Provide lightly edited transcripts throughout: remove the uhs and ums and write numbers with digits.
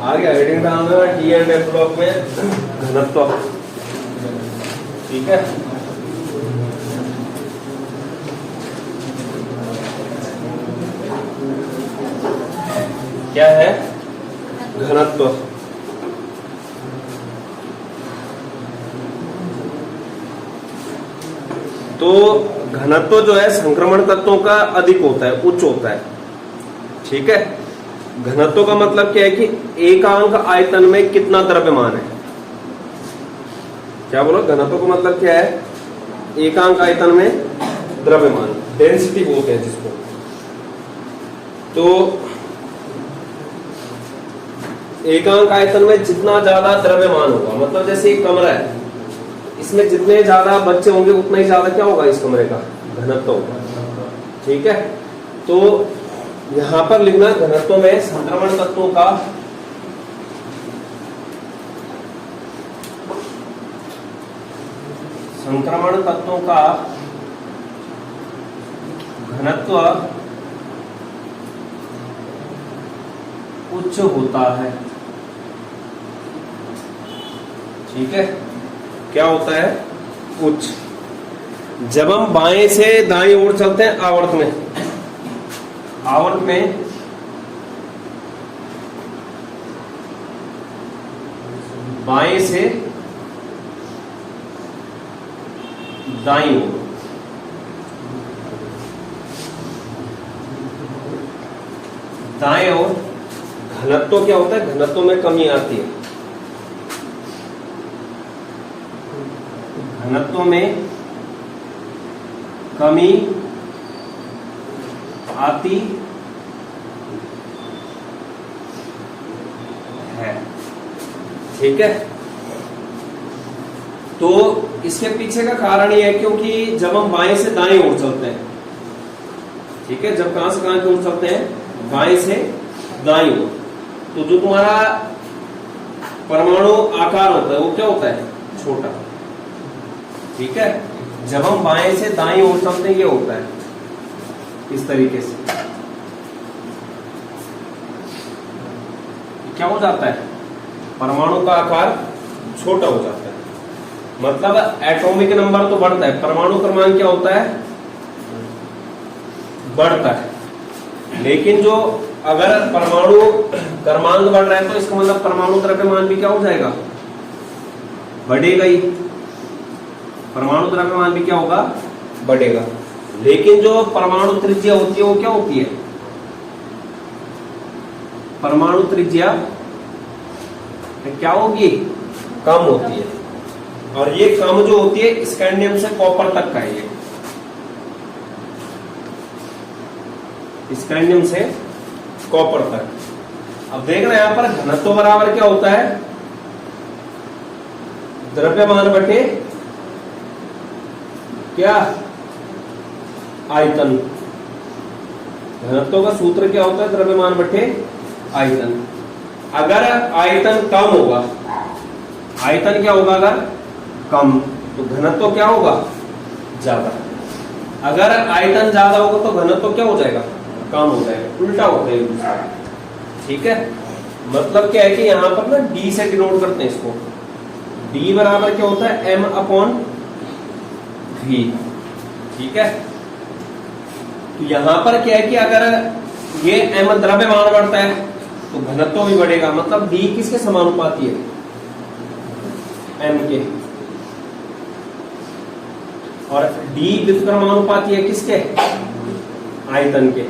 आगे हेडिंग डालना है डी एंड एफ ब्लॉक में घनत्व। ठीक है, क्या है? घनत्व। तो घनत्व जो है संक्रमण तत्वों का अधिक होता है, उच्च होता है। ठीक है, घनत्व का मतलब क्या है कि एकांक आयतन में कितना द्रव्यमान है। क्या बोलो? घनत्व का मतलब क्या है? एकांक आयतन में द्रव्यमान, डेंसिटी बोलते हैं जिसको। तो एकांक आयतन में जितना ज्यादा द्रव्यमान होगा, मतलब जैसे एक कमरा है, इसमें जितने ज्यादा बच्चे होंगे उतना ही ज्यादा क्या होगा इस कमरे का घनत्व होगा। ठीक है, तो यहां पर लिखना घनत्व में संक्रमण तत्वों का घनत्व उच्च होता है। ठीक है, क्या होता है? उच्च। जब हम बाएं से दाईं ओर चलते हैं आवर्त में बाएं से दाईं ओर, दाएं ओर घनत्व क्या होता है? घनत्व में कमी आती है। घनत्व में कमी आती है। ठीक है, तो इसके पीछे का कारण यह है क्योंकि जब हम बाएं से दाएं ओर चलते हैं, ठीक है, जब कहां से कहां की ओर चलते हैं? बाएं से दाईं ओर, तो जो तुम्हारा परमाणु आकार होता है वो क्या होता है? छोटा। ठीक है, जब हम बाएं से दाईं ओर चलते हैं ये होता है इस तरीके से। क्या हो जाता है? परमाणु का आकार छोटा हो जाता है, मतलब एटॉमिक नंबर तो बढ़ता है, परमाणु क्रमांक क्या होता है? बढ़ता है। लेकिन जो अगर परमाणु क्रमांक बढ़ रहा है तो इसका मतलब परमाणु द्रव्यमान भी क्या हो जाएगा? बढ़ेगा ही। परमाणु द्रव्यमान भी क्या होगा? बढ़ेगा। लेकिन जो परमाणु त्रिज्या होती है वो क्या होती है? परमाणु त्रिज्या क्या होगी? कम होती है। और ये कम जो होती है स्कैंडियम से कॉपर तक का है, ये स्कैंडियम से कॉपर तक। अब देखना यहां पर घनत्व बराबर क्या होता है? द्रव्यमान बटे क्या? आयतन। घनत्व का सूत्र क्या होता है? द्रव्यमान बटे आयतन। अगर आयतन कम होगा, आयतन क्या होगा? अगर कम तो घनत्व क्या होगा? ज्यादा। अगर आयतन ज्यादा होगा तो घनत्व क्या हो जाएगा? कम हो जाएगा। उल्टा होता है एक दूसरा। ठीक है, मतलब क्या है कि यहां पर ना डी से डिनोट करते हैं इसको। डी बराबर क्या होता है? M upon V. ठीक है, तो यहां पर क्या है कि अगर ये एम द्रव्यमान बढ़ता है तो घनत्व भी बढ़ेगा, मतलब डी किसके समानुपाती है? एम के। और डी व्युत्क्रमानुपाती है किसके? आयतन के।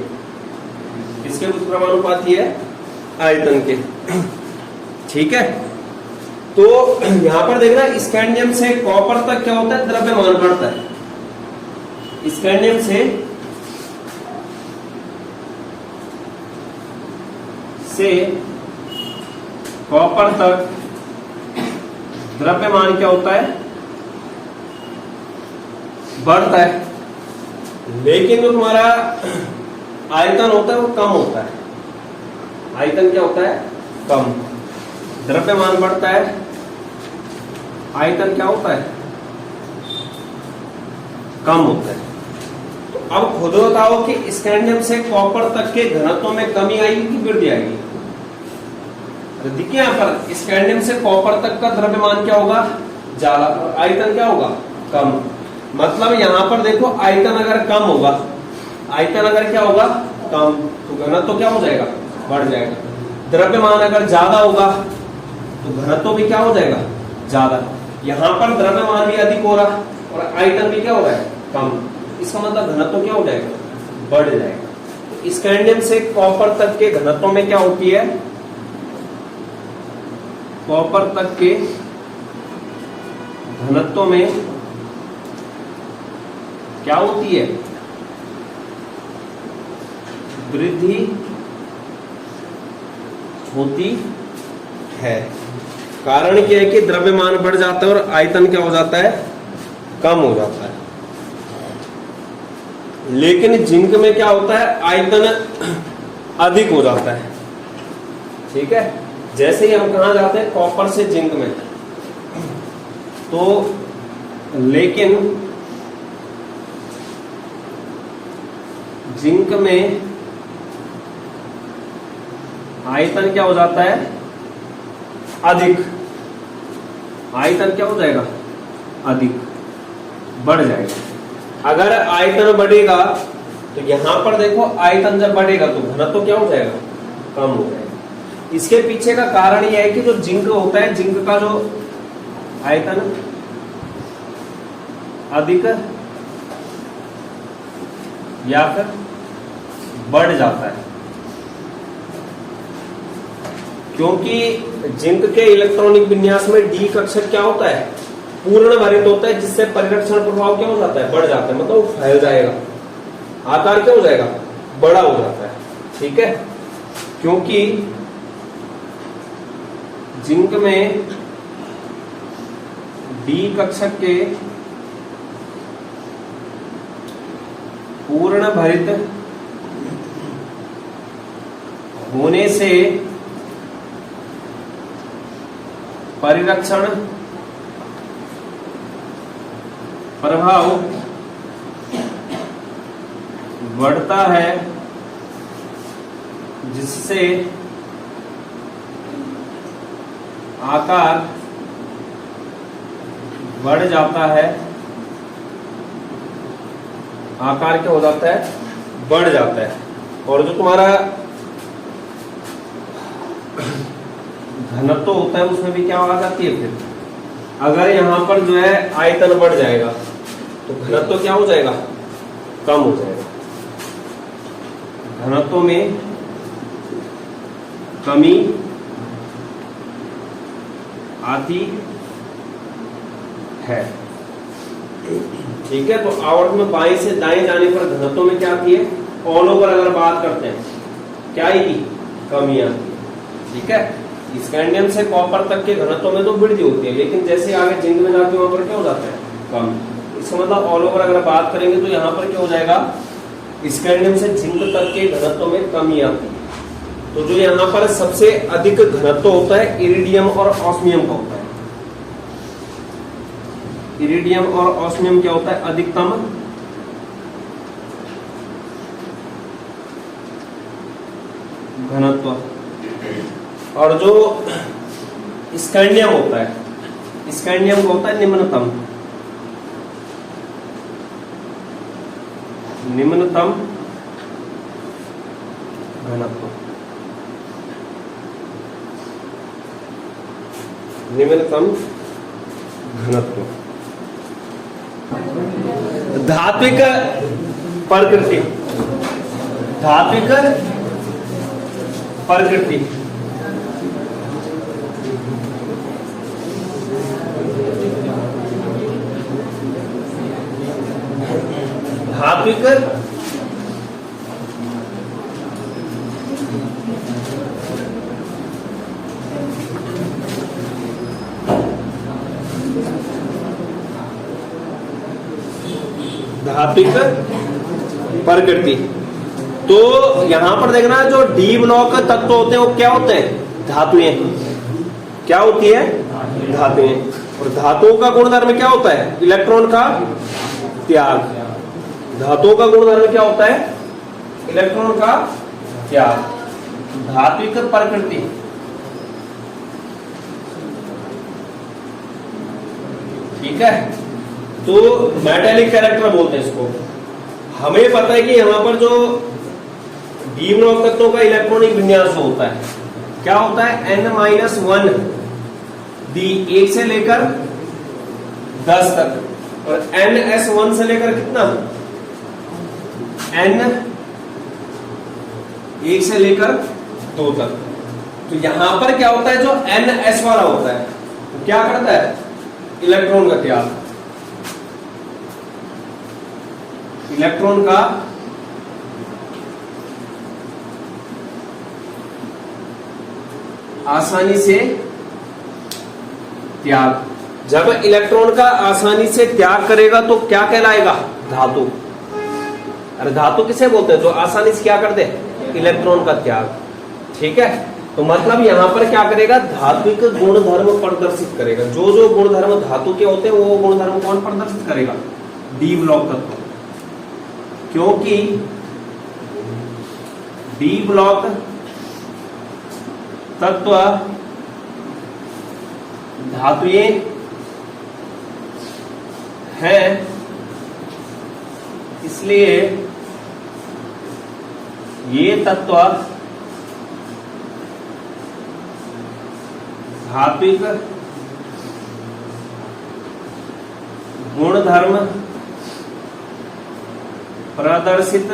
किसके व्युत्क्रमानुपाती है? आयतन के। ठीक है, तो यहां पर देखना स्कैंडियम से कॉपर तक क्या होता है? द्रव्यमान बढ़ता है। स्कैंडियम से कॉपर तक द्रव्यमान क्या होता है? बढ़ता है। लेकिन जो तुम्हारा आयतन होता है वो कम होता है। आयतन क्या होता है? कम। द्रव्यमान बढ़ता है, आयतन क्या होता है? कम होता है। तो अब खुद बताओ कि स्कैंडियम से कॉपर तक के घनत्व में कमी आएगी कि वृद्धि आएगी? तो देखिए यहाँ पर स्कैंडियम से कॉपर तक का द्रव्यमान क्या होगा, ज्यादा, और आयतन क्या होगा, कम। मतलब यहाँ पर देखो आयतन अगर कम होगा, आयतन अगर क्या होगा, कम, तो घनत्व तो क्या हो जाएगा, बढ़ जाएगा। द्रव्यमान अगर ज्यादा होगा तो घनत्व भी क्या हो जाएगा, ज्यादा। यहाँ पर द्रव्यमान भी अधिक हो रहा और आयतन भी क्या हो रहा है, कम, इसका मतलब घनत्व क्या हो जाएगा, बढ़ जाएगा। तो स्कैंडियम से कॉपर तक के घनत्व में क्या होती है, कॉपर तक के घनत्व में क्या होती है, वृद्धि होती है। कारण क्या है कि द्रव्यमान बढ़ जाता है और आयतन क्या हो जाता है, कम हो जाता है। लेकिन जिंक में क्या होता है, आयतन अधिक हो जाता है। ठीक है, जैसे ही हम कहा जाते हैं कॉपर से जिंक में, तो लेकिन जिंक में आयतन क्या हो जाता है, अधिक, आयतन क्या हो जाएगा, अधिक, बढ़ जाएगा। अगर आयतन बढ़ेगा तो यहां पर देखो आयतन जब बढ़ेगा तो घनत्व तो क्या हो जाएगा, कम हो जाएगा। इसके पीछे का कारण यह है कि जो जिंक होता है, जिंक का जो आयतन अधिक या फिर बढ़ जाता है, क्योंकि जिंक के इलेक्ट्रॉनिक विन्यास में डी कक्षक क्या होता है, पूर्ण भरित होता है, जिससे परिरक्षण प्रभाव क्या हो जाता है, बढ़ जाता है, मतलब वो फैल जाएगा, आकार क्या हो जाएगा, बड़ा हो जाता है। ठीक है, क्योंकि जिंक में डी कक्षक के पूर्ण भरित होने से परिरक्षण प्रभाव बढ़ता है, जिससे आकार बढ़ जाता है, आकार क्या हो जाता है, बढ़ जाता है। और जो तुम्हारा घनत्व होता है उसमें भी क्या आ जाती है, फिर अगर यहां पर जो है आयतन बढ़ जाएगा तो घनत्व क्या हो जाएगा, कम हो जाएगा। घनत्व में कमी आती है। ठीक है, तो आवर्त में बाएं से दाएं जाने पर घनत्व में क्या आती है, ऑल ओवर अगर बात करते हैं क्या आएगी, कमी आती है। ठीक है, स्कैंडियम से कॉपर तक के घनत्व में तो वृद्धि होती है, लेकिन जैसे आगे जिंक में जाती है वहां पर क्या हो जाता है, कम। इसका मतलब ऑल ओवर अगर बात करेंगे तो यहाँ पर क्या हो जाएगा, स्कैंडियम से जिंक तक के घनत्व में कमी आती है। तो जो यहाँ पर सबसे अधिक घनत्व होता है इरिडियम और ऑस्मियम का होता है। इरिडियम और ऑस्मियम क्या होता है, अधिकतम घनत्व। और जो स्कैंडियम होता है, स्कैंडियम का होता है निम्नतम, निम्नतम घनत्व, निम्नतम घनत्व। धात्विक प्रकृति, धात्विक प्रकृति, धात्विक धात्विक प्रकृति। तो यहां पर देखना जो डी ब्लॉक तत्व होते हैं वो क्या होते हैं, धातुएं। क्या होती है, धातुएं। और धातुओं का गुणधर्म क्या होता है, इलेक्ट्रॉन का त्याग। धातुओं का गुणधर्म क्या होता है, इलेक्ट्रॉन का त्याग। धात्विक प्रकृति, ठीक है, तो मेटालिक कैरेक्टर बोलते हैं इसको। हमें पता है कि यहां पर जो डी ब्लॉक तत्वों का इलेक्ट्रॉनिक विन्यास होता है क्या होता है, n-1 डी, 1 से लेकर 10 तक, और ns1 से लेकर कितना, n 1 से लेकर 2 तक। तो यहां पर क्या होता है, जो ns वाला होता है तो क्या करता है, इलेक्ट्रॉन का त्याग, इलेक्ट्रॉन का आसानी से त्याग। जब इलेक्ट्रॉन का आसानी से त्याग करेगा तो क्या कहलाएगा, धातु। अरे धातु किसे बोलते हैं, जो आसानी से क्या करते हैं, इलेक्ट्रॉन का त्याग। ठीक है, तो मतलब यहां पर क्या करेगा, धात्विक गुणधर्म प्रदर्शित करेगा। जो जो गुणधर्म धातु के होते हैं वो गुणधर्म कौन प्रदर्शित करेगा, डी ब्लॉक तत्व। क्योंकि डी ब्लॉक तत्व धातुएं हैं, इसलिए ये तत्व धात्विक गुणधर्म प्रदर्शित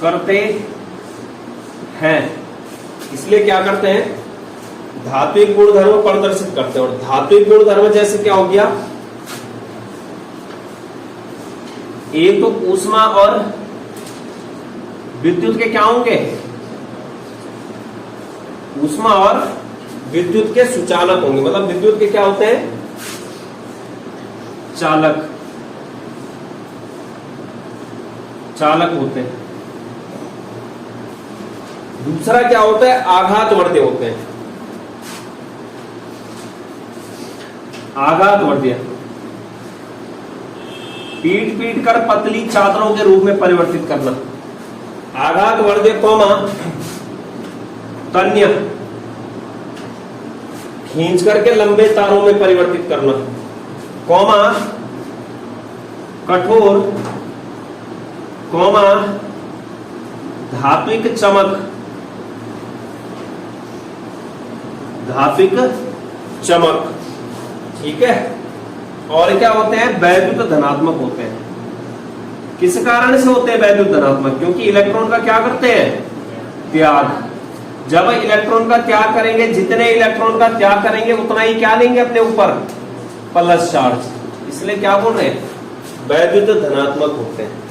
करते हैं। इसलिए क्या करते हैं, धात्विक गुणधर्म प्रदर्शित करते हैं। और धात्विक गुणधर्म जैसे क्या हो गया, एक तो ऊष्मा और विद्युत के क्या होंगे, ऊष्मा और विद्युत के सुचालक होंगे। मतलब विद्युत के क्या होते हैं, चालक, चालक होते हैं। दूसरा क्या होता है, आघातवर्ती होते हैं, आघातवर्ती, पीट पीट कर पतली चादरों के रूप में परिवर्तित करना। आघातवर्ती कौमा तन्य, खींच करके लंबे तारों में परिवर्तित करना, कौमा कठोर, कौमा धात्विक चमक, धात्विक चमक। ठीक है, और क्या होते हैं, वैद्युत धनात्मक होते हैं। किस कारण से होते हैं वैद्युत धनात्मक, क्योंकि इलेक्ट्रॉन का क्या करते हैं, त्याग। जब इलेक्ट्रॉन का त्याग करेंगे, जितने इलेक्ट्रॉन का त्याग करेंगे उतना ही क्या लेंगे अपने ऊपर, प्लस चार्ज। इसलिए क्या बोल रहे हैं, वैद्युत धनात्मक होते हैं।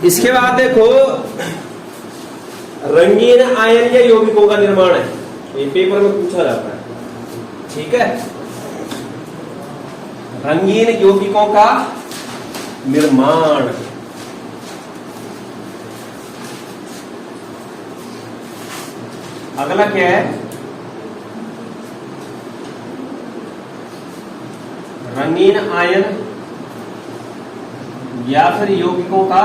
इसके बाद देखो, रंगीन आयन या यौगिकों का निर्माण है, ये पेपर में पूछा जाता है। ठीक है, रंगीन यौगिकों का निर्माण। अगला क्या है, रंगीन आयन या फिर यौगिकों का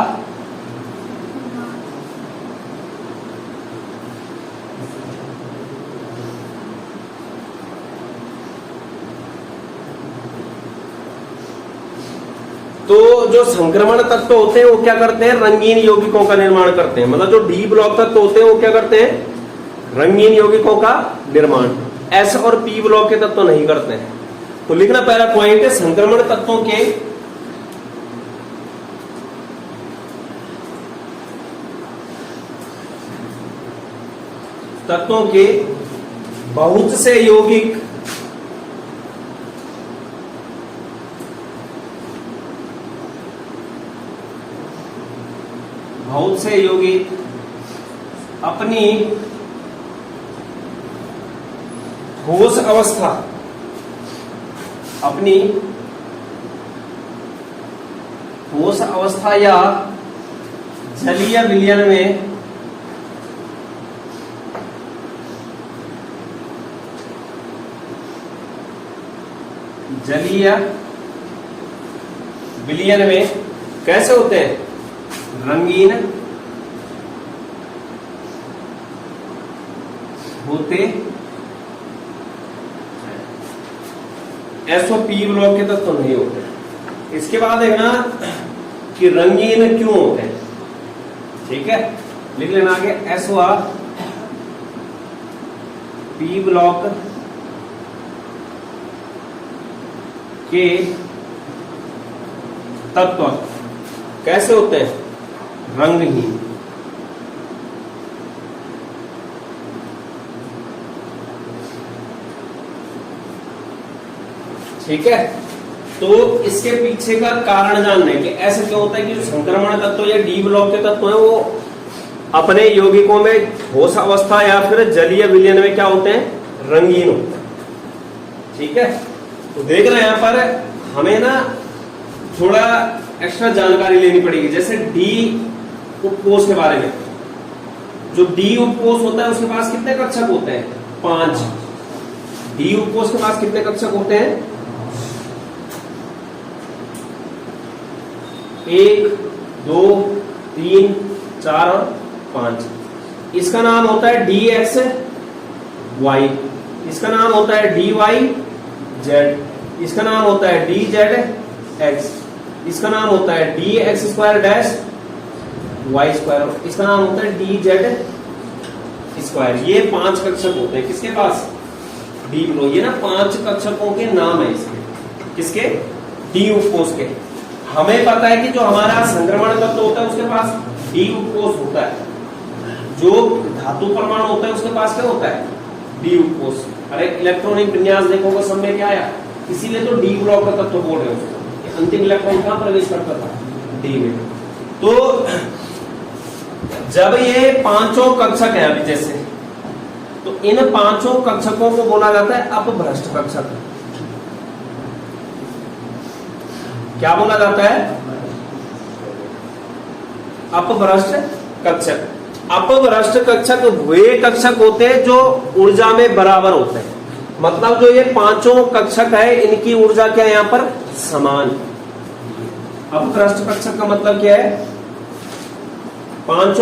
तो जो संक्रमण तत्व होते हैं वो क्या करते हैं, रंगीन यौगिकों का निर्माण करते हैं। मतलब जो डी ब्लॉक तत्व होते हैं वो क्या करते हैं, रंगीन यौगिकों का निर्माण। एस और पी ब्लॉक के तत्व नहीं करते हैं। तो लिखना पहला पॉइंट है, संक्रमण तत्वों के बहुत से यौगिक अपनी ठोस अवस्था, अपनी ठोस अवस्था या जलीय विलयन में कैसे होते हैं, रंगीन होते एसओ पी ब्लॉक के तत्व नहीं होते। इसके बाद देखना कि रंगीन क्यों होते हैं, ठीक है, लिख लेना आगे एसओ पी ब्लॉक के तत्व कैसे होते हैं, रंगहीन। ठीक है, तो इसके पीछे का कारण जानना है कि ऐसे क्यों होता है कि जो संक्रमण तत्व या डी ब्लॉक के तत्व है वो अपने यौगिकों में ठोस अवस्था या फिर जलीय विलयन में क्या होते हैं, रंगीन होते हैं। ठीक है, तो देख रहे हैं यहाँ पर हमें ना थोड़ा एक्स्ट्रा जानकारी लेनी पड़ेगी। जैसे डी उपकोष के बारे में, जो डी उपकोष होता है उसके पास कितने कक्षक होते हैं, 5। डी उपकोष के पास कितने कक्षक होते हैं, 1 2 3 4 और 5। इसका नाम होता है डी एक्स वाई, इसका नाम होता है डी वाई जेड, इसका नाम होता है डी जेड एक्स, इसका नाम होता है D X square dash Y square, इसका नाम होता है डी जेड स्क्वायर। ये 5 कक्षक होते हैं किसके पास, डी ब्लॉक। ये ना 5 कक्षकों के नाम है इसके, किसके, डी उपकोष के। हमें पता है कि जो हमारा संक्रमण तत्व होता है उसके पास डी उपकोष होता है, जो धातु परमाणु होता है उसके पास क्या होता है, डी उपकोष। अरे इलेक्ट्रॉनिक विन्यास देखोगे सब में क्या आया, इसीलिए तो डी ब्लॉक का तत्व बोल रहे हैं उसको। अंतिम इलेक्ट्रॉन कहां प्रवेश करता था, डी में। तो जब ये 5 कक्षक है अभी जैसे, तो इन 5 कक्षकों को बोला जाता है अपभ्रष्ट कक्षक। क्या बोला जाता है, अपभ्रष्ट कक्षक। अपभ्रष्ट कक्षक वे कक्षक होते हैं जो ऊर्जा में बराबर होते हैं। मतलब जो ये 5 कक्षक है इनकी ऊर्जा क्या है यहाँ पर, समान। अपभ्रष्ट कक्षक का मतलब क्या है, 5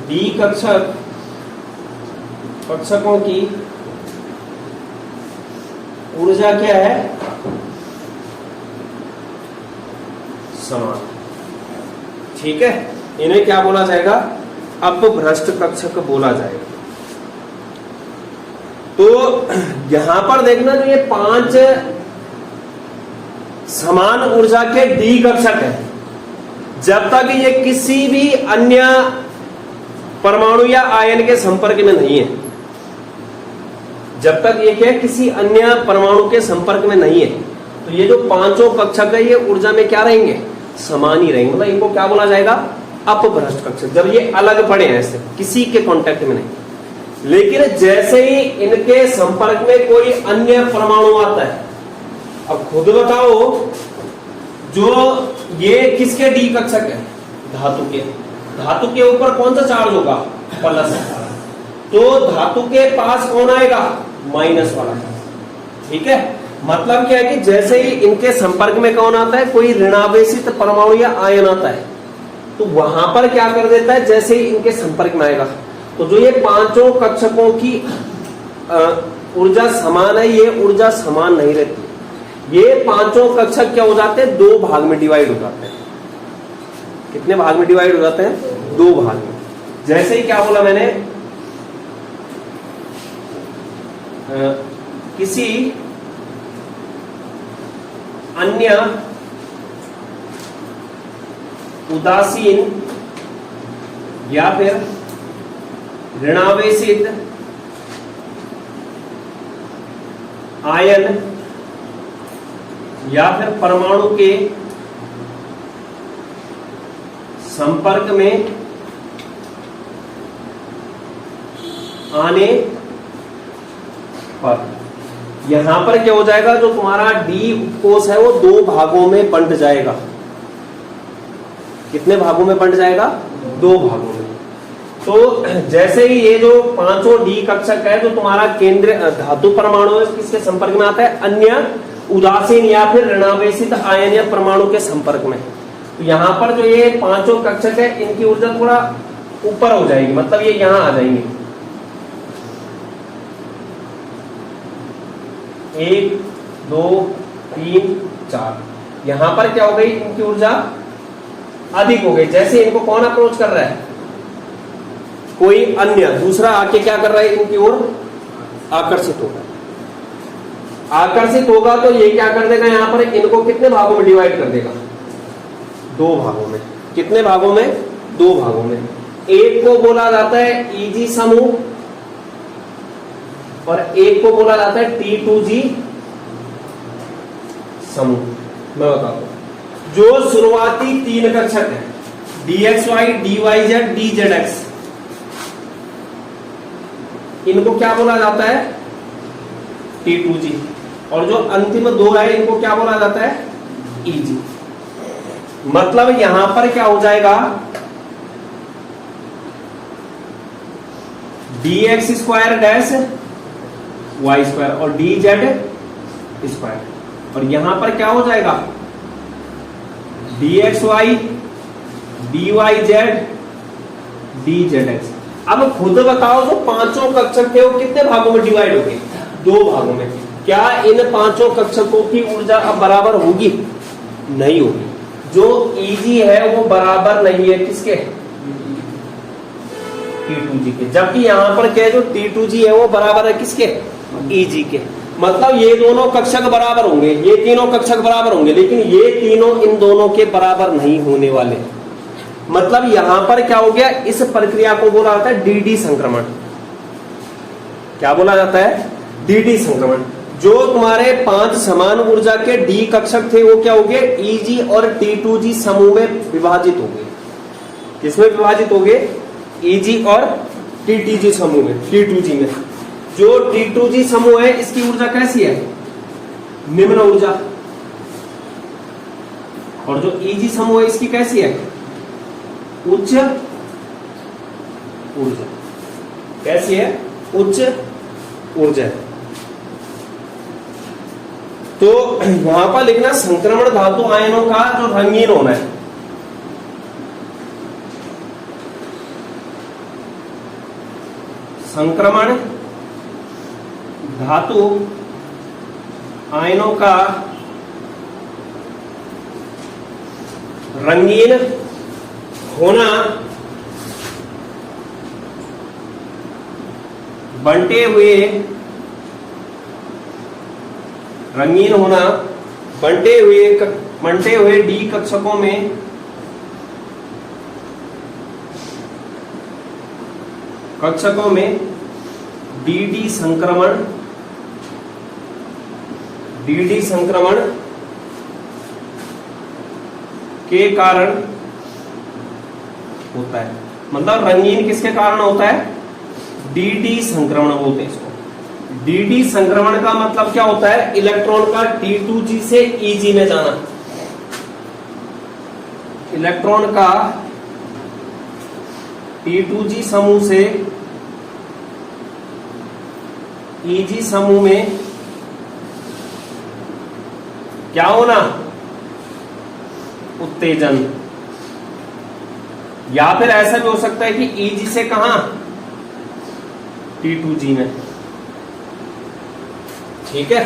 डी कक्षकों की ऊर्जा क्या है, समान। ठीक है, इन्हें क्या बोला जाएगा, अपभ्रष्ट कक्षक बोला जाएगा। तो यहां पर देखना जो ये 5 समान ऊर्जा के डी कक्षक है, जब तक ये किसी भी अन्य परमाणु या आयन के संपर्क में नहीं है, जब तक ये क्या किसी अन्य परमाणु के संपर्क में नहीं है, तो ये जो 5 कक्षक है ये ऊर्जा में क्या रहेंगे, समान ही रहेंगे। मतलब इनको क्या बोला जाएगा, अपभ्रष्ट कक्षक। जब ये अलग पड़े हैं ऐसे किसी के कांटेक्ट में नहीं, लेकिन जैसे ही इनके संपर्क में कोई अन्य परमाणु आता है, अब खुद बताओ जो ये किसके डी कक्षक है, धातु के। धातु के ऊपर कौन सा चार्ज होगा, प्लस। तो धातु के पास कौन आएगा, माइनस वाला। ठीक है, मतलब क्या है कि जैसे ही इनके संपर्क में कौन आता है, कोई ऋणावेशित परमाणु या आयन आता है, तो वहां पर क्या कर देता है, जैसे ही इनके संपर्क में आएगा, तो जो ये 5 कक्षकों की ऊर्जा समान है, ये ऊर्जा समान नहीं रहती। ये 5 कक्षक क्या हो जाते हैं, 2 भाग में डिवाइड हो जाते हैं। कितने भाग में डिवाइड हो जाते हैं, 2 भाग में। जैसे ही क्या बोला मैंने, किसी अन्य उदासीन या फिर ऋणावेशित आयन या फिर परमाणु के संपर्क में आने पर यहां पर क्या हो जाएगा, जो तुम्हारा डी उपकोष है वो 2 भागों में बंट जाएगा। कितने भागों में बंट जाएगा, 2 भागों में। तो जैसे ही ये जो 5 डी कक्षक है, जो तुम्हारा केंद्र धातु परमाणु है, किसके संपर्क में आता है, अन्य उदासीन या फिर ऋणावेशित आयन या परमाणु के संपर्क में। तो यहां पर जो ये 5 कक्षक है, इनकी ऊर्जा थोड़ा ऊपर हो जाएगी, मतलब ये यहां आ जाएंगे। 1 2 3 4, यहां पर क्या हो गई, इनकी ऊर्जा अधिक हो गई। जैसे इनको कौन अप्रोच कर रहा है, कोई अन्य दूसरा आके क्या कर रहा है, इनकी ओर आकर्षित होगा। आकर्षित होगा तो ये क्या कर देगा, यहां पर इनको कितने भागों में डिवाइड कर देगा, 2 भागों में। कितने भागों में, 2 भागों में। एक को बोला जाता है ईजी समूह और एक को बोला जाता है T2G समूह। मैं बताता हूं, जो शुरुआती 3 कक्षक है dxy dyz dzx, इनको क्या बोला जाता है, T2G, और जो अंतिम 2 है इनको क्या बोला जाता है, EG। मतलब यहां पर क्या हो जाएगा, dx square dash y square और dz स्क्वायर, और यहां पर क्या हो जाएगा, dxy dyz dzx। अब खुद बताओ, जो 5 कक्षक थे वो कितने भागों में डिवाइड हो गए, 2 भागों में। क्या इन 5 कक्षकों की ऊर्जा अब बराबर होगी, नहीं होगी। जो Eg है वो बराबर नहीं है किसके, T2G के, जबकि यहां पर क्या, जो T2G है वो बराबर है किसके, Eg के। मतलब ये दोनों कक्षक बराबर होंगे, ये तीनों कक्षक बराबर होंगे, लेकिन ये तीनों इन दोनों के बराबर नहीं होने वाले। मतलब यहां पर क्या हो गया, इस प्रक्रिया को बोला जाता है DD संक्रमण। क्या बोला जाता है, DD संक्रमण। जो तुम्हारे 5 समान ऊर्जा के D कक्षक थे वो क्या हो गए, Eg और T2G समूह में विभाजित हो गए। किसमें विभाजित हो गए, Eg और T2G समूह में, T2G में। जो T2G समूह है इसकी ऊर्जा कैसी है, निम्न ऊर्जा, और जो Eg समूह है इसकी कैसी है, उच्च ऊर्जा। कैसी है, उच्च ऊर्जा। तो वहां पर लिखना संक्रमण धातु आयनों का जो रंगीन होना है, संक्रमण धातु आयनों का रंगीन होना बंटे हुए, रंगीन होना बंटे हुए D कक्षकों में DD संक्रमण के कारण होता है। मतलब रंगीन किसके कारण होता है, DD संक्रमण बोलते हैं इसको। DD संक्रमण का मतलब क्या होता है, इलेक्ट्रॉन का T2G से Eg में जाना। इलेक्ट्रॉन का T2G समूह से Eg समूह में क्या होना, उत्तेजन। या फिर ऐसा भी हो सकता है कि Eg से कहां, T2G में। ठीक है,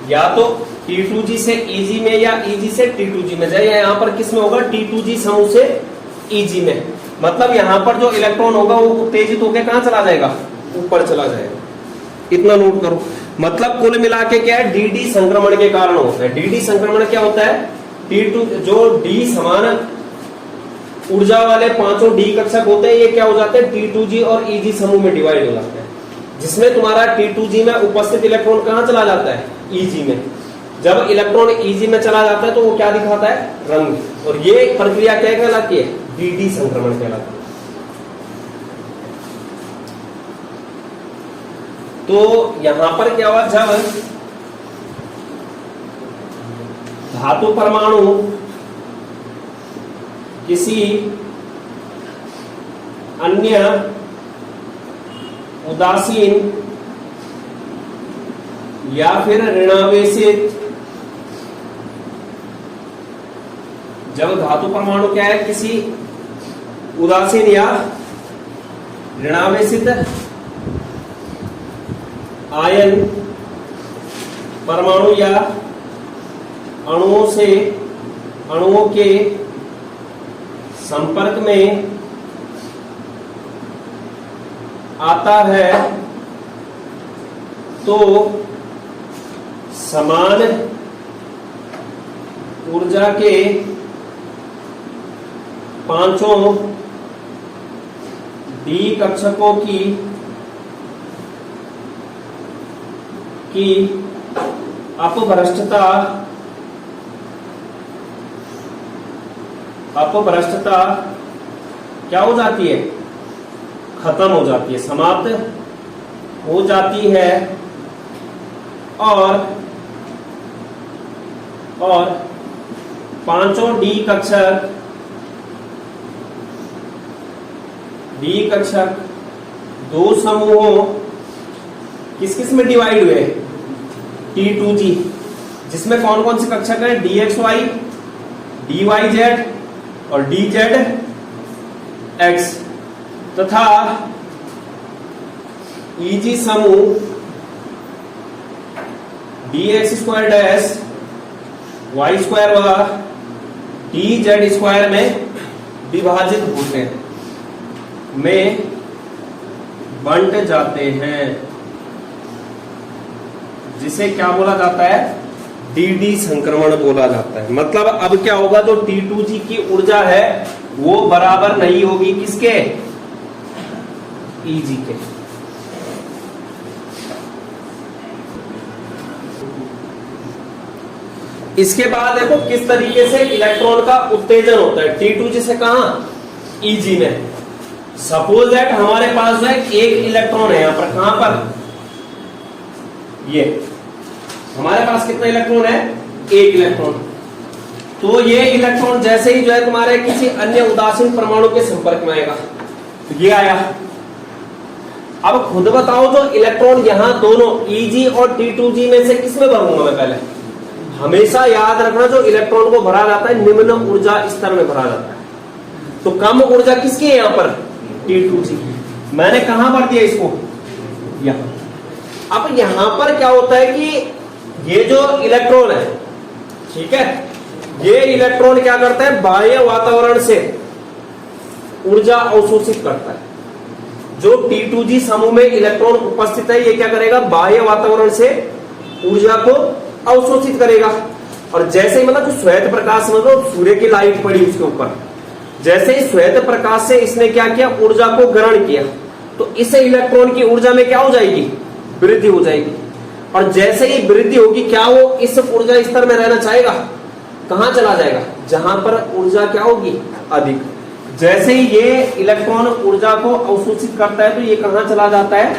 या तो T2G से Eg में या Eg से T2G में जाए, या यहां पर किस में होगा, T2G समूह से Eg में। मतलब यहां पर जो इलेक्ट्रॉन होगा वो उत्तेजित होकर कहां चला जाएगा, ऊपर चला जाएगा। इतना नोट करो। मतलब कुल मिला के क्या है, DD संक्रमण के कारण होता है। DD संक्रमण क्या होता है, T2 जो D समान ऊर्जा वाले 5 D कक्षक होते हैं, ये क्या हो जाते हैं, T2G और Eg समूह में डिवाइड हो जाते हैं, जिसमें तुम्हारा T2G में उपस्थित इलेक्ट्रॉन कहां चला जाता है, Eg में। जब इलेक्ट्रॉन Eg में चला जाता है तो वो क्या दिखाता है, रंग। और ये प्रक्रिया क्या कहलाती है, DD संक्रमण कहलाती है। तो यहां पर क्या हुआ, जब धातु परमाणु किसी अन्य उदासीन या फिर ऋणावेशित, जब धातु परमाणु क्या है, किसी उदासीन या ऋणावेशित आयन परमाणु या अणुओं से अणुओं के संपर्क में आता है तो समान ऊर्जा के पांचों डी कक्षकों की अपभ्रष्टता क्या हो जाती है, खत्म हो जाती है, समाप्त हो जाती है और पांचों डी कक्षक दो समूहों किस किस में डिवाइड हुए, T2G, जिसमें कौन कौन से कक्षक है, DXY, DYZ और DZX तथा EG समूह DX² Y² व DZ² में विभाजित होते हैं, में बंट जाते हैं, जिसे क्या बोला जाता है, DD संक्रमण बोला जाता है। मतलब अब क्या होगा, तो T2G की ऊर्जा है वो बराबर नहीं होगी किसके, EG के। इसके बाद देखो किस तरीके से इलेक्ट्रॉन का उत्तेजन होता है T2G से, कहां, EG में। सपोज दैट हमारे पास जो है एक इलेक्ट्रॉन है यहां पर, कहां पर, ये हमारे पास कितना इलेक्ट्रॉन है, एक इलेक्ट्रॉन। तो ये इलेक्ट्रॉन जैसे ही जो है तुम्हारे किसी अन्य उदासीन परमाणु के संपर्क में आएगा, तो ये आया। अब खुद बताओ, जो इलेक्ट्रॉन यहां दोनों EG और T2G में से किसमें भरूंगा मैं, पहले हमेशा याद रखना, जो इलेक्ट्रॉन को भरा जाता है निम्न ऊर्जा स्तर में भरा जाता है। तो कम ऊर्जा किसकी है यहां पर, T2G। मैंने कहां भर दिया इसको, यहां। अब यहां पर क्या होता है कि ये जो इलेक्ट्रॉन है, ठीक है, ये इलेक्ट्रॉन क्या करता है, बाह्य वातावरण से ऊर्जा अवशोषित करता है। जो T2G समूह में इलेक्ट्रॉन उपस्थित है, ये क्या करेगा, बाह्य वातावरण से ऊर्जा को अवशोषित करेगा। और जैसे ही मतलब जो श्वेत प्रकाश, मतलब सूर्य की लाइट पड़ी उसके ऊपर, जैसे ही श्वेत प्रकाश से इसने क्या किया, ऊर्जा को ग्रहण किया, तो इस इलेक्ट्रॉन की ऊर्जा में क्या हो जाएगी, वृद्धि हो जाएगी। और जैसे ही वृद्धि होगी, क्या वो इस ऊर्जा स्तर में रहना चाहेगा, कहां चला जाएगा, जहां पर ऊर्जा क्या होगी, अधिक। जैसे ही ये इलेक्ट्रॉन ऊर्जा को अवशोषित करता है, तो ये कहां चला जाता है,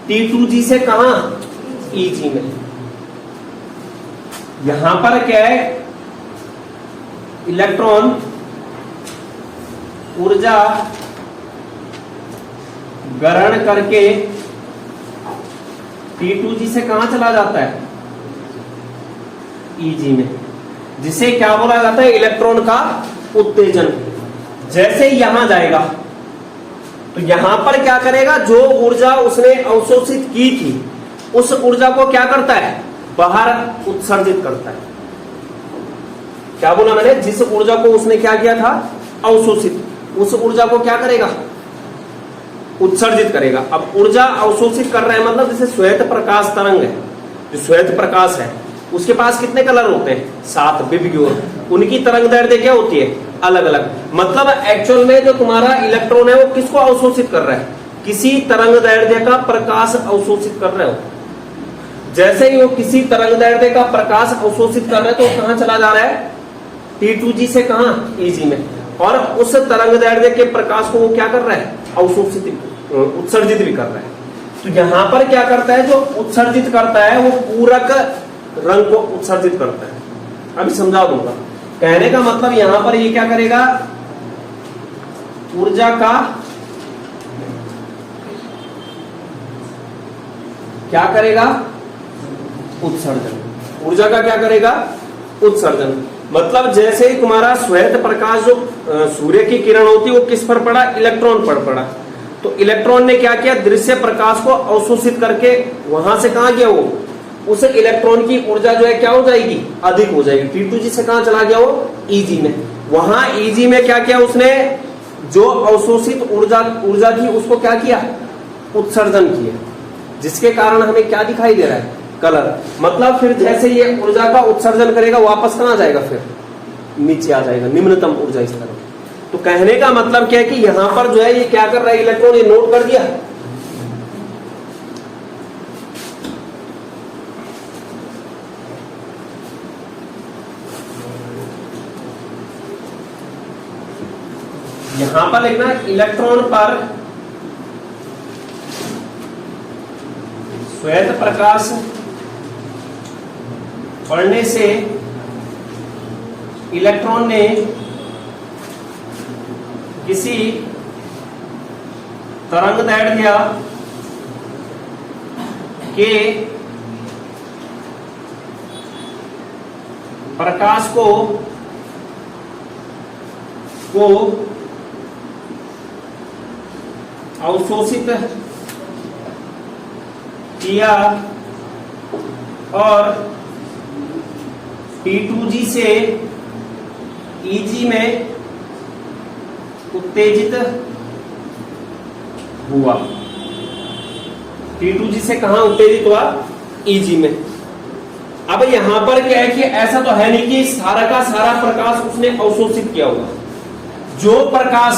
T2G से कहां, EG में। यहां पर क्या है, इलेक्ट्रॉन ऊर्जा ग्रहण करके T2G से कहां चला जाता है, EG में, जिसे क्या बोला जाता है, इलेक्ट्रॉन का उत्तेजन। जैसे ही यहां जाएगा, तो यहां पर क्या करेगा, जो ऊर्जा उसने अवशोषित की थी, उस ऊर्जा को क्या करता है, बाहर उत्सर्जित करता है। क्या बोला मैंने, जिस ऊर्जा को उसने क्या किया था, अवशोषित, उस ऊर्जा को क्या करेगा, उत्सर्जित करेगा। अब ऊर्जा अवशोषित कर रहा है, मतलब जैसे श्वेत प्रकाश तरंग है, जो श्वेत प्रकाश है उसके पास कितने कलर होते हैं, 7 विबग्योर। उनकी तरंग दैर्ध्य क्या होती है, अलग अलग। मतलब एक्चुअल में जो तुम्हारा इलेक्ट्रॉन है वो किसको अवशोषित कर रहा है, किसी तरंग दैर्ध्य का प्रकाश अवशोषित कर रहे हो। जैसे ही वो किसी तरंग दैर्ध्य का प्रकाश अवशोषित कर रहा है, तो कहां चला जा रहा है, T2G से कहां, EG में। और उस तरंग दैर्ध्य के प्रकाश को वो क्या कर रहा है, अवशोषित, उत्सर्जित भी कर रहा है। तो यहां पर क्या करता है, जो उत्सर्जित करता है वो पूरक रंग को उत्सर्जित करता है। अभी समझा दूंगा। कहने का मतलब यहां पर ये क्या करेगा, ऊर्जा का क्या करेगा, उत्सर्जन। ऊर्जा का क्या करेगा, उत्सर्जन। मतलब जैसे ही तुम्हारा श्वेत प्रकाश जो सूर्य की किरण होती है वो किस पर पड़ा, इलेक्ट्रॉन पर पड़ा। तो इलेक्ट्रॉन ने क्या किया, दृश्य प्रकाश को अवशोषित करके वहां से कहां गया, वो उस इलेक्ट्रॉन की ऊर्जा जो है क्या हो जाएगी, अधिक हो जाएगी। T2G से कहां चला गया वो, Eg में। वहां Eg में क्या किया उसने, जो अवशोषित ऊर्जा थी उसको क्या किया, उत्सर्जन किया, जिसके कारण हमें क्या दिखाई दे रहा है, कलर। मतलब फिर जैसे ये ऊर्जा का उत्सर्जन करेगा वापस कहां जाएगा, फिर नीचे आ जाएगा, निम्नतम ऊर्जा स्तर। तो कहने का मतलब क्या है कि यहां पर जो है ये क्या कर रहा है इलेक्ट्रॉन, ये नोट कर दिया। यहां पर लिखना इलेक्ट्रॉन पर श्वेत प्रकाश पड़ने से इलेक्ट्रॉन ने किसी तरंगदैर्घ्य के प्रकाश को अवशोषित किया और T2G से Eg में उत्तेजित हुआ। T2G से कहां उत्तेजित हुआ, Eg में। अब यहां पर क्या है कि ऐसा तो है नहीं कि सारा का सारा प्रकाश उसने अवशोषित किया होगा। जो प्रकाश,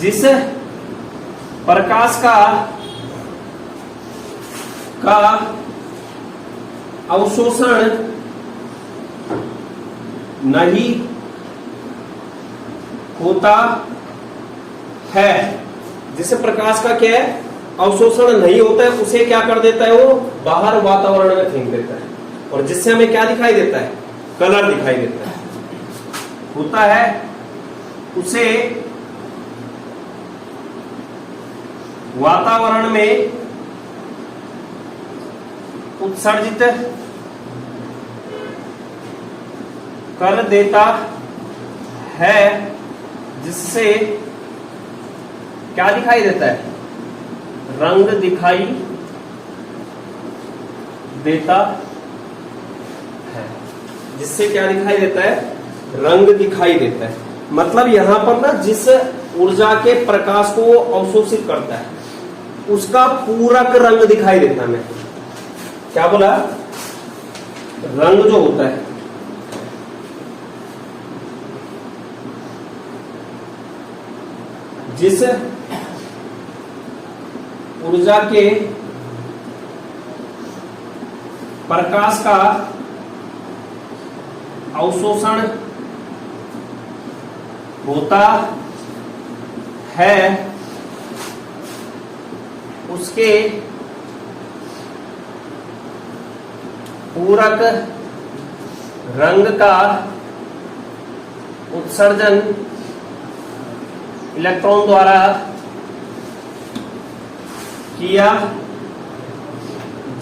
जिस प्रकाश का अवशोषण नहीं होता है, जिसे प्रकाश का क्या है, अवशोषण नहीं होता है, उसे क्या कर देता है, वो बाहर वातावरण में फेंक देता है। और जिससे हमें क्या दिखाई देता है, कलर दिखाई देता है, होता है, उसे वातावरण में उत्सर्जित कर देता है, जिससे क्या दिखाई देता है, रंग दिखाई देता है। जिससे क्या दिखाई देता है, रंग दिखाई देता है। मतलब यहां पर ना जिस ऊर्जा के प्रकाश को वो अवशोषित करता है उसका पूरक रंग दिखाई देता है। हमें क्या बोला, रंग जो होता है, जिस ऊर्जा के प्रकाश का अवशोषण होता है उसके पूरक रंग का उत्सर्जन इलेक्ट्रॉन द्वारा किया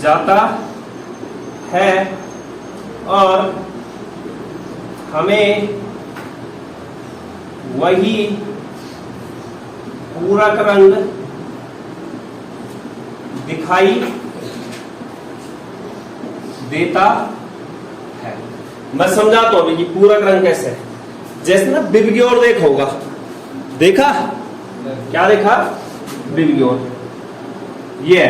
जाता है और हमें वही पूरक रंग दिखाई देता है। मैं समझाता हूं अभी कि पूरक रंग कैसे है। जैसे ना बिबग्योर देखा होगा, देखा, क्या देखा, बिबग्योर, ये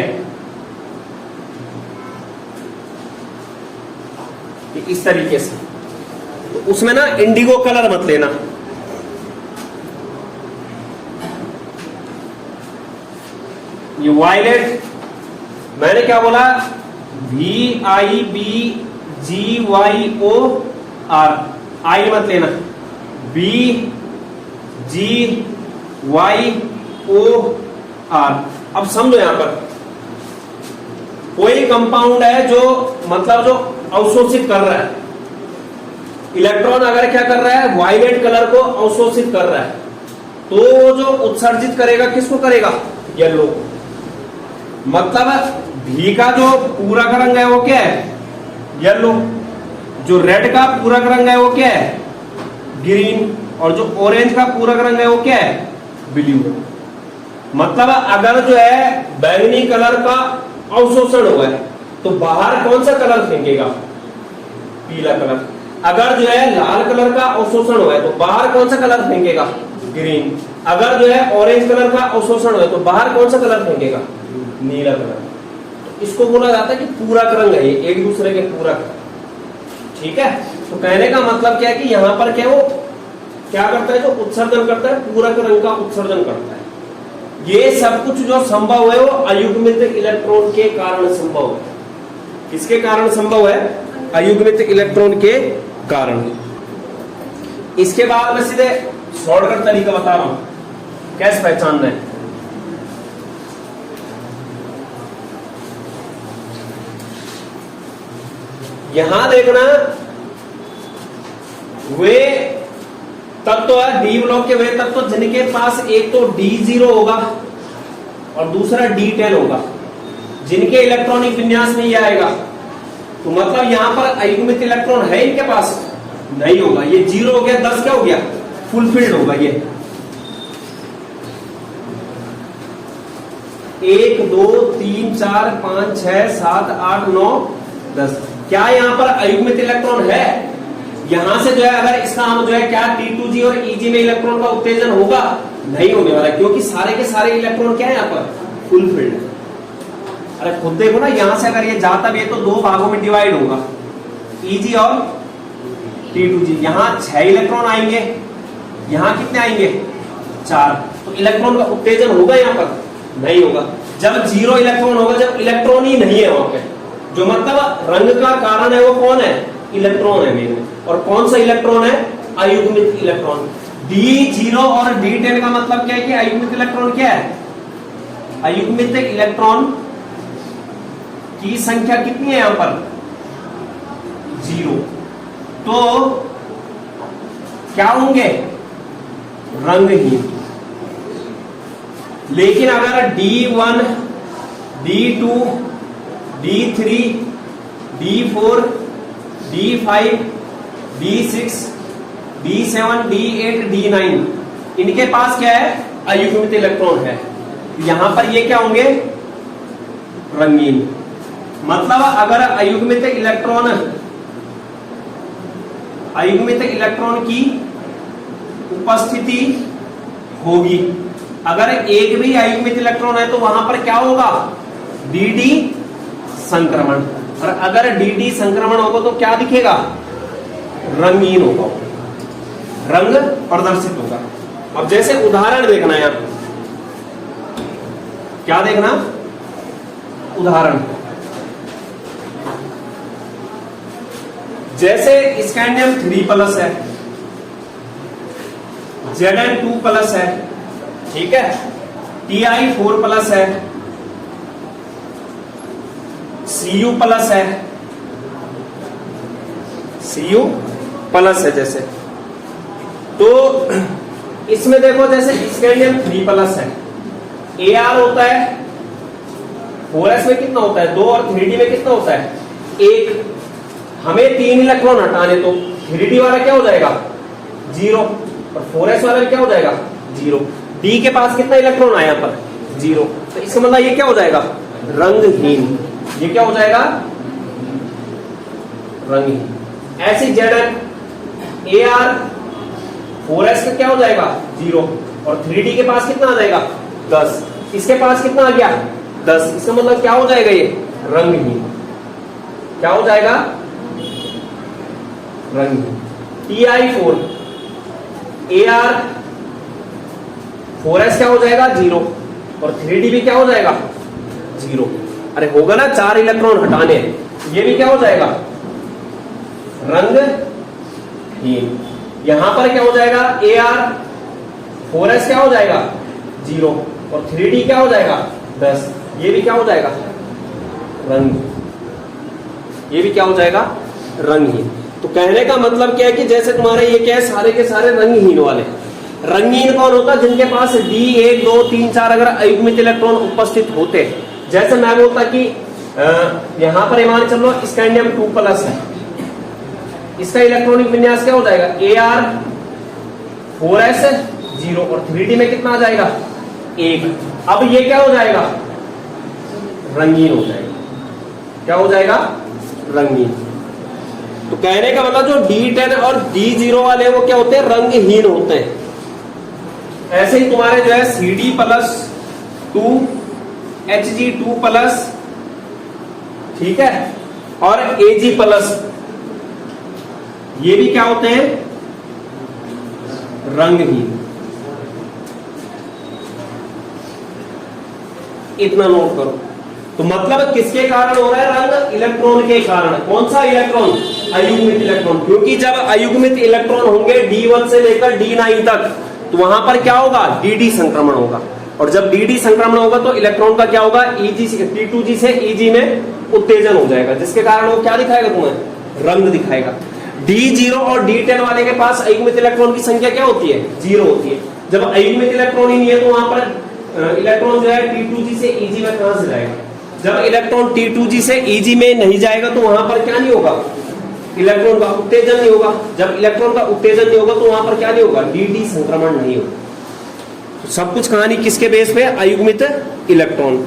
इस तरीके से। तो उसमें ना इंडिगो कलर मत लेना, ये वायलेट, मैंने क्या बोला, VIBGYOR, आई मत लेना, BGYOR। अब समझो यहां पर कोई कंपाउंड है जो मतलब जो अवशोषित कर रहा है इलेक्ट्रॉन, अगर क्या कर रहा है, वायलेट कलर को अवशोषित कर रहा है, तो जो उत्सर्जित करेगा किसको करेगा, येलो। मतलब भी का जो पूरक रंग है वो क्या है, येलो। जो रेड का पूरक रंग है वो क्या है, ग्रीन। और जो ऑरेंज का पूरक रंग है वो क्या है, ब्लू। मतलब अगर जो है बैंगनी कलर का अवशोषण हुआ है तो बाहर कौन सा कलर फेंकेगा? पीला कलर। अगर जो है लाल कलर का अवशोषण हो तो बाहर कौन सा कलर फेंकेगा? ग्रीन। अगर जो है ऑरेंज कलर का अवशोषण हो तो बाहर कौन सा कलर फेंकेगा? नीला कलर। तो इसको बोला जाता है कि पूरक रंग है, ये एक दूसरे के पूरक। ठीक है, तो कहने का मतलब क्या है कि यहाँ पर क्या वो क्या करता है, जो उत्सर्जन करता है, पूरक रंग का उत्सर्जन करता है। ये सब कुछ जो संभव है वो अयुग्मित इलेक्ट्रॉन के कारण संभव है। किसके कारण संभव है? अयुग्मित इलेक्ट्रॉन के कारण। इसके बाद मैं सीधे शॉर्टकट तरीका बता रहा हूं कैसे पहचानना है। यहां देखना, वे तत्व है डी ब्लॉक के, वे तत्व जिनके पास एक तो D0 होगा और दूसरा D10 होगा, जिनके इलेक्ट्रॉनिक विन्यास में ये आएगा। तो मतलब यहां पर अयुग्मित इलेक्ट्रॉन है इनके पास? नहीं होगा। ये 0 हो गया, 10 क्या हो गया? फुलफिल्ड होगा। ये 1 2 3 4 5 6 7 8 9 10। क्या यहां पर अयुग्मित इलेक्ट्रॉन है? यहां से जो है अगर इसका हम जो है क्या T2G और EG में इलेक्ट्रॉन का उत्तेजन होगा? नहीं होने वाला, क्योंकि सारे के सारे इलेक्ट्रॉन क्या है यहाँ पर? फुलफिल्ड है। अरे खुद देखो ना, यहां से अगर ये जाता भी है तो दो भागों में डिवाइड होगा, EG और T2G। यहां 6 इलेक्ट्रॉन आएंगे, यहां कितने आएंगे? 4। तो इलेक्ट्रॉन का उत्तेजन होगा यहाँ पर? नहीं होगा। जब 0 इलेक्ट्रॉन होगा, जब इलेक्ट्रॉन ही नहीं है वहां पे, जो मतलब रंग का कारण है वो कौन है? इलेक्ट्रॉन है मेन में। और कौन सा इलेक्ट्रॉन है? अयुग्मित इलेक्ट्रॉन। D0 और D10 का मतलब क्या है कि अयुग्मित इलेक्ट्रॉन क्या है? अयुग्मित इलेक्ट्रॉन की संख्या कितनी है यहां पर? 0। तो क्या होंगे? रंगहीन। लेकिन अगर D1, D2, D3, D4, D5, D6, D7, D8, D9, इनके पास क्या है? अयुग्मित इलेक्ट्रॉन है। यहां पर ये क्या होंगे? रंगीन। मतलब अगर अयुग्मित इलेक्ट्रॉन की उपस्थिति होगी, अगर एक भी अयुग्मित इलेक्ट्रॉन है तो वहां पर क्या होगा? DD संक्रमण। और अगर DD संक्रमण होगा तो क्या दिखेगा? रंगीन होगा, रंग प्रदर्शित होगा। अब जैसे उदाहरण देखना है, क्या देखना? उदाहरण जैसे स्कैंडियम 3+ है, Zn2+ है, ठीक है, Ti4+ है, Cu+ है, Cu+ है। जैसे तो इसमें देखो, जैसे स्कैंडियम 3+ है, Ar होता है, 4s में कितना होता है? 2 और 3d में कितना होता है? 1। हमें 3 इलेक्ट्रॉन हटाने, तो 3d वाला क्या हो जाएगा? 0, और 4s वाला क्या हो जाएगा? 0। d के पास कितना इलेक्ट्रॉन आया पर? 0। तो इसका मतलब ये क्या हो जाएगा? रंगहीन। ये क्या हो जाएगा? रंगहीन। ऐसी Zn, Ar, 4s का क्या हो जाएगा? 0, और 3d के पास कितना आ जाएगा? 10। इसके पास कितना आ गया? 10। इसका मतलब क्या हो जाएगा? ये रंगहीन। क्या हो जाएगा? रंगहीन। Ti4, Ar, 4s क्या हो जाएगा? 0, और 3d भी क्या हो जाएगा? 0। अरे होगा ना, 4 इलेक्ट्रॉन हटाने, ये भी क्या हो जाएगा? रंगहीन। यहां पर क्या हो जाएगा? Ar, 4s क्या हो जाएगा? 0, और 3d क्या हो जाएगा? 10। ये भी क्या हो जाएगा? रंगहीन। ये भी क्या हो जाएगा? रंगहीन। तो कहने का मतलब क्या है कि जैसे तुम्हारे ये क्या है, सारे के सारे रंगहीन वाले। रंगहीन कौन होता है? जिनके पास D1 2 3 4 अगर अयुग्मित इलेक्ट्रॉन उपस्थित होते। जैसे मैं बोलता कि यहां पर मान चलो स्कैंडियम 2+ है, इसका इलेक्ट्रॉनिक विन्यास क्या हो जाएगा? Ar, 4s 0, और 3d में कितना आ जाएगा? 1। अब ये क्या हो जाएगा? रंगीन हो जाएगा। क्या हो जाएगा, रंगहीन। तो कहने का मतलब जो D10 और D0 वाले वो क्या होते हैं, रंगहीन होते हैं। ऐसे ही तुम्हारे जो है CD+2 Hg2+, ठीक है, और Ag+, ये भी क्या होते हैं, रंगहीन। इतना नोट करो। तो मतलब किसके कारण हो रहा है रंग, इलेक्ट्रॉन के कारण। कौन सा इलेक्ट्रॉन, अयुग्मित इलेक्ट्रॉन, क्योंकि जब अयुग्मित इलेक्ट्रॉन होंगे D1 से लेकर D9 तक, तो वहां पर क्या होगा, DD संक्रमण होगा। और जब DD संक्रमण होगा तो इलेक्ट्रॉन का क्या होगा, T2G से Eg में उत्तेजन हो जाएगा, जिसके कारण वो क्या दिखाएगा तुम्हें, रंग दिखाएगा। D0 और D10 वाले के पास अयुग्मित इलेक्ट्रॉन की संख्या क्या होती है, 0 होती है। जब अयुग्मित इलेक्ट्रॉन ही नहीं है तो वहां पर इलेक्ट्रॉन जो है T2G से Eg में कहां से जाएगा। जब इलेक्ट्रॉन T2G से Eg में नहीं जाएगा तो वहां पर क्या नहीं होगा, इलेक्ट्रॉन का उत्तेजन नहीं होगा। जब इलेक्ट्रॉन का उत्तेजन नहीं होगा तो वहां पर क्या नहीं होगा, DD संक्रमण नहीं होगा। तो सब कुछ कहानी किसके बेस पे, अयुग्मित इलेक्ट्रॉन।